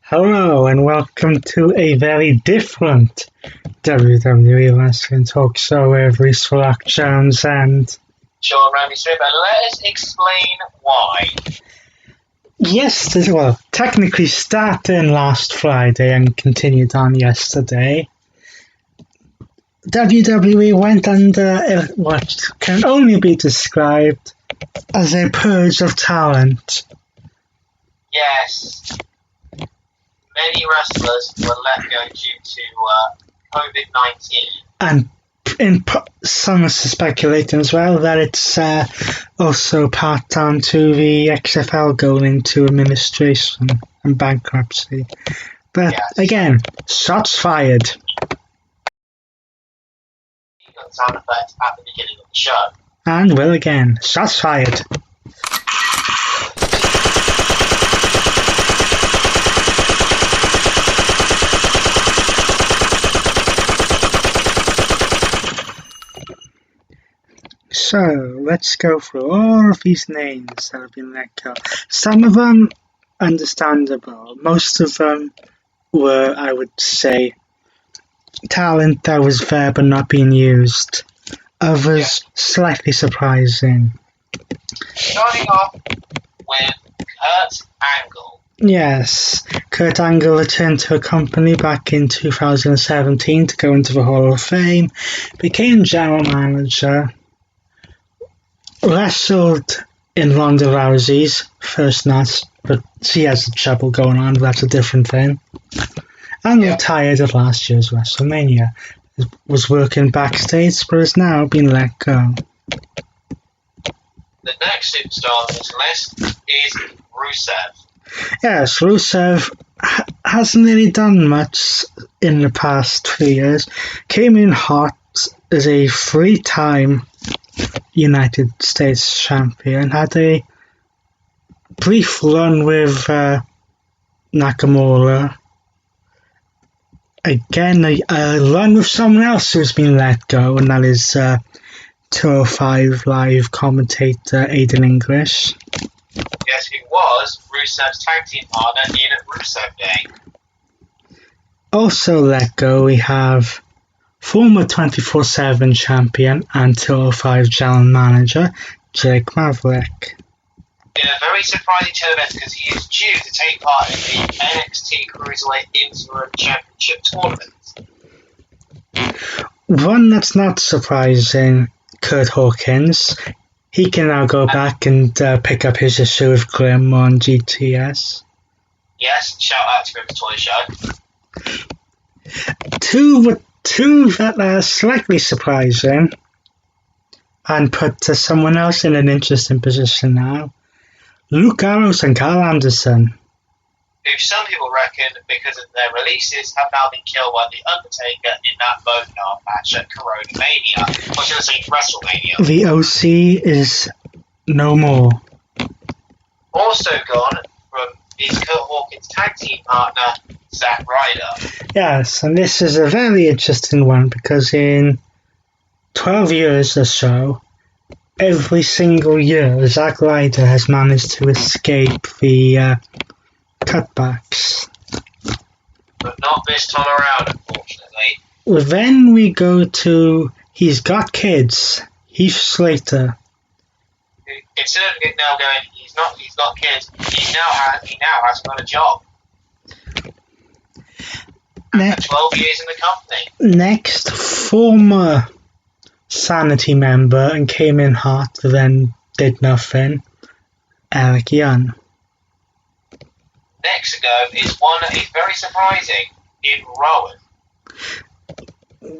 Hello and welcome to a very different WWE Wrestling Talk Show with Reese Rock Jones and Sean Randy Smith, and let us explain why. Technically starting last Friday and continued on yesterday, WWE went under what can only be described as a purge of talent. Yes. Many wrestlers were let go due to COVID-19. And some are speculating as well that it's also part down to the XFL going into administration and bankruptcy. But again, shots fired. You got sound effects at the beginning of the show. And will again, shots fired. So, let's go through all of these names that have been let go. Some of them, understandable. Most of them were, I would say, talent that was there but not being used. Others, slightly surprising. Starting off with Kurt Angle. Yes, Kurt Angle returned to a company back in 2017 to go into the Hall of Fame, became general manager, wrestled in Ronda Rousey's first match, but she has trouble going on, but that's a different thing. And retired at last year's WrestleMania. Was working backstage, but has now been let go. The next superstar on this list is Rusev. Yes, Rusev hasn't really done much in the past 3 years. Came in hot as a 3-time United States champion, had a brief run with Nakamura. Again, a run with someone else who's been let go, and that is 205 Live commentator Aiden English. Yes, who was Rusev's tag team partner in Rusev Day. Also let go, we have former 24/7 champion and 205 general manager Jake Maverick. In a very surprising turn of events, because he is due to take part in the NXT Cruiserweight Interim Championship tournament. One that's not surprising, Kurt Hawkins. He can now go back and pick up his issue with Grim on GTS. Yes, shout out to Grim's Toy Show. Two that are slightly surprising and put someone else in an interesting position now. Luke Gallows and Carl Anderson. Who some people reckon, because of their releases, have now been killed by The Undertaker in that Boneyard match at Corona Mania. Or should I say WrestleMania? The OC is no more. Also gone is Kurt Hawkins' tag team partner, Zack Ryder. Yes, and this is a very interesting one because in 12 years or so, every single year, Zack Ryder has managed to escape the cutbacks. But not this time around, unfortunately. Then we go to He's Got Kids, Heath Slater. Instead of now going, he's got kids, he now has got a job. After 12 years in the company. Next, former Sanity member and came in hot, then did nothing, Eric Young. Next to go is one that is very surprising, in Rowan.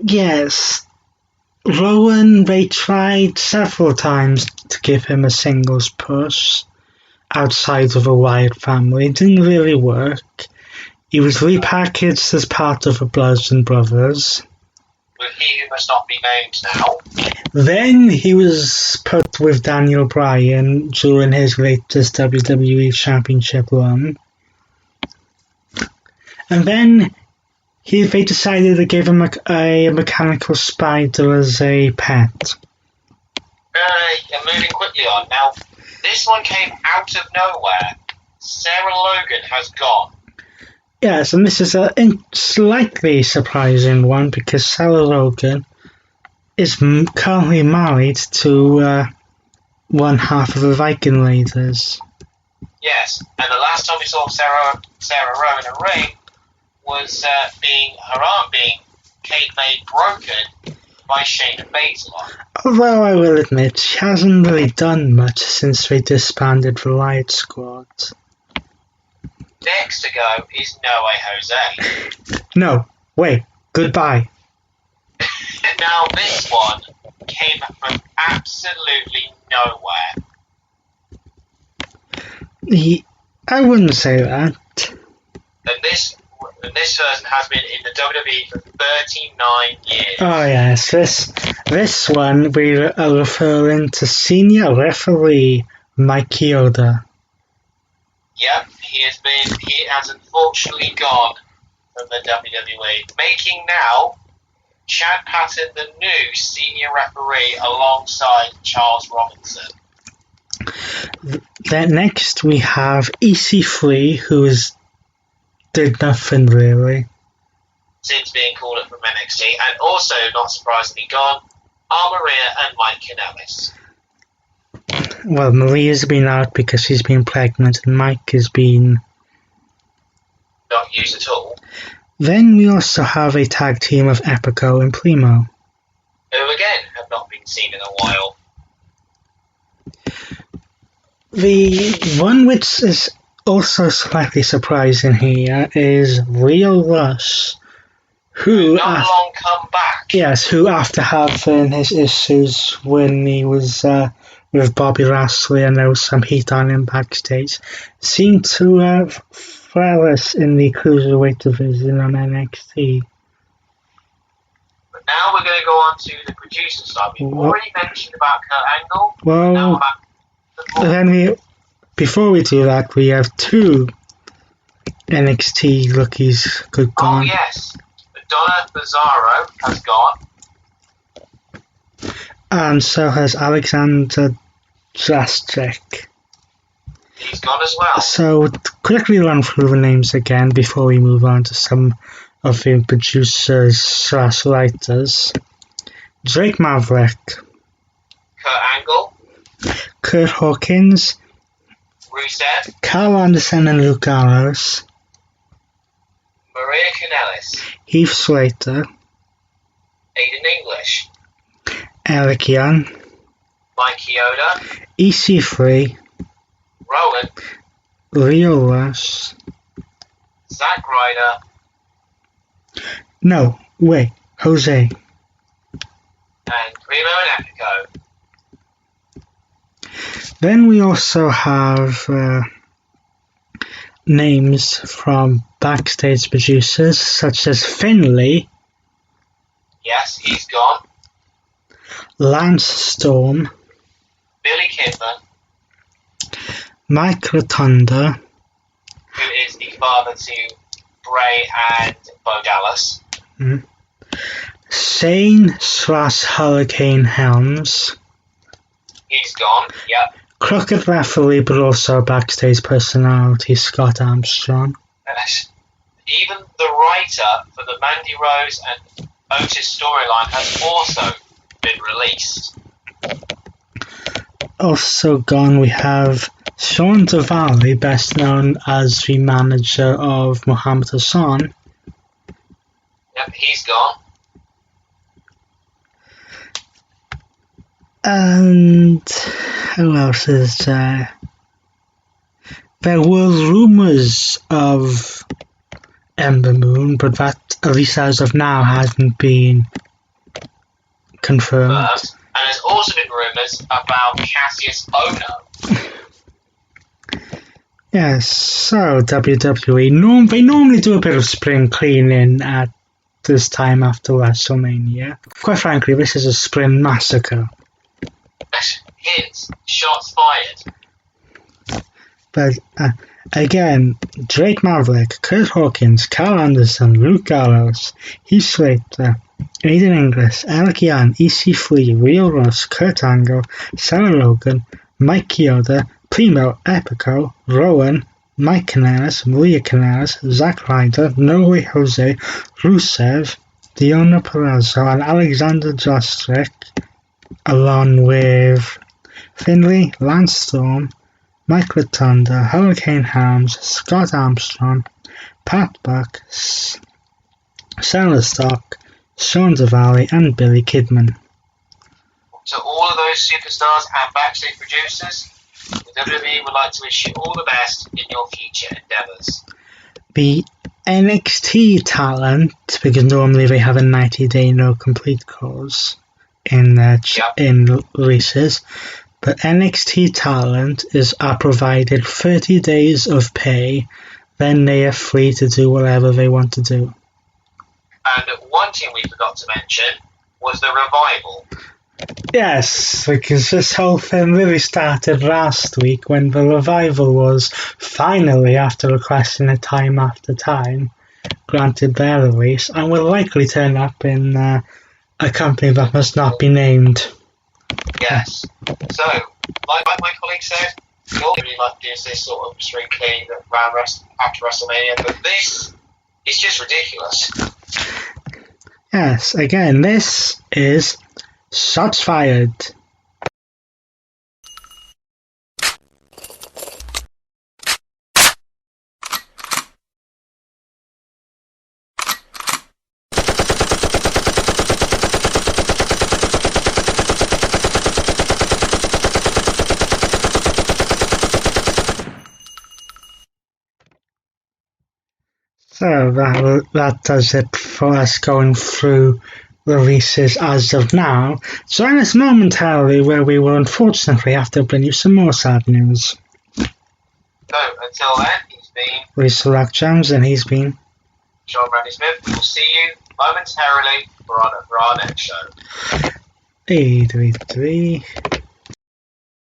Yes, Rowan, they tried several times to give him a singles push outside of the Wyatt family. It didn't really work. He was repackaged as part of the Bloods and Brothers. With He Who Must Not Be Named now. Then he was put with Daniel Bryan during his latest WWE Championship run. And then they decided to give him a mechanical spider as a pet. And moving quickly on. Now, this one came out of nowhere. Sarah Logan has gone. Yes, and this is a slightly surprising one because Sarah Logan is currently married to one half of the Viking Raiders. Yes, and the last time we saw Sarah Rowe in a ring was her arm being made broken by Shayna Baszler. Although I will admit, she hasn't really done much since they disbanded the Riot Squad. Next to go is No Way Jose. No, wait, goodbye. Now this one came from absolutely nowhere. I wouldn't say that. And this person has been in the WWE for 39 years. Oh yes, this one we are referring to senior referee Mike Chioda. Yep, he has unfortunately gone from the WWE, making now Chad Patton the new senior referee alongside Charles Robinson. Then next we have EC3, who did nothing really. Since being called up from NXT, and also, not surprisingly, gone are Maria and Mike Kanellis. Well, Maria's been out because she's been pregnant, and Mike has been not used at all. Then we also have a tag team of Epico and Primo, who again have not been seen in a while. The one which is also slightly surprising here is Leo Rush, who not long come back. Yes, who after having his issues when he was with Bobby Lashley and there was some heat on him backstage, seemed to flourish in the cruiserweight division on NXT. But now we're going to go on to the producer side. We've already mentioned about Kurt Angle. Well, now then before we do that, we have two NXT rookies gone. Oh yes, Donna Mazzaro has gone. And so has Alexander Jastrzak. He's gone as well. So, quickly run through the names again before we move on to some of the producers / writers. Drake Maverick. Kurt Angle. Kurt Hawkins. Rusev. Carl Anderson and Luke Gallows. Maria Kanellis. Heath Slater. Aiden English. Eric Young. Mike Chioda. EC3. Rowan. Leo Rush. Zack Ryder. No, wait, Jose. And Primo and Epico. Then we also have names from backstage producers such as Finlay. Yes, he's gone. Lance Storm. Billy Kidman. Mike Rotunda. Who is the father to Bray and Bo Dallas. Shane / Hurricane Helms. He's gone, yep. Crooked referee but also backstage personality Scott Armstrong. Even the writer for the Mandy Rose and Otis storyline has also been released. Also gone we have Sean Duvall, best known as the manager of Muhammad Hassan. Yep, he's gone. And who else is there? There were rumours of Ember Moon, but that, at least as of now, hasn't been confirmed. And there's also been rumours about Cassius Ohno. Yes, so WWE, they normally do a bit of spring cleaning at this time after WrestleMania. Quite frankly, this is a spring massacre. Hits, shots fired. But again, Drake Maverick, Kurt Hawkins, Carl Anderson, Luke Gallows, Heath Slater, Aiden English, Eric Young, EC3, Leo Rush, Kurt Angle, Sarah Logan, Mike Chioda, Primo, Epico, Rowan, Mike Kanellis, Maria Kanellis, Zack Ryder, No Way Jose, Rusev, Deonna Purrazzo, and Alexander Jostrick, along with Finlay, Lance Storm, Mike Rotunda, Hurricane Helms, Scott Armstrong, Pat Buck, Sarah Stock, Sean Devali, and Billy Kidman. To all of those superstars and backstage producers, the WWE would like to wish you all the best in your future endeavours. The NXT talent, because normally they have a 90-day no complete clause in releases, but NXT talent are provided 30 days of pay, then they are free to do whatever they want to do. And one thing we forgot to mention was the revival. Yes, because this whole thing really started last week when the revival was finally, after requesting it time after time, granted their release, and will likely turn up in a company that must not be named. Yes. So, like my colleague said, we all really like doing this sort of string clean around after WrestleMania, but this is just ridiculous. Yes, again, this is Shots Fired. So that does it for us going through releases as of now. Join us momentarily where we will unfortunately have to bring you some more sad news. So, until then, he's been Lisa Rock Jones, and he's been Sean Randy Smith. We will see you momentarily for our next show. 833.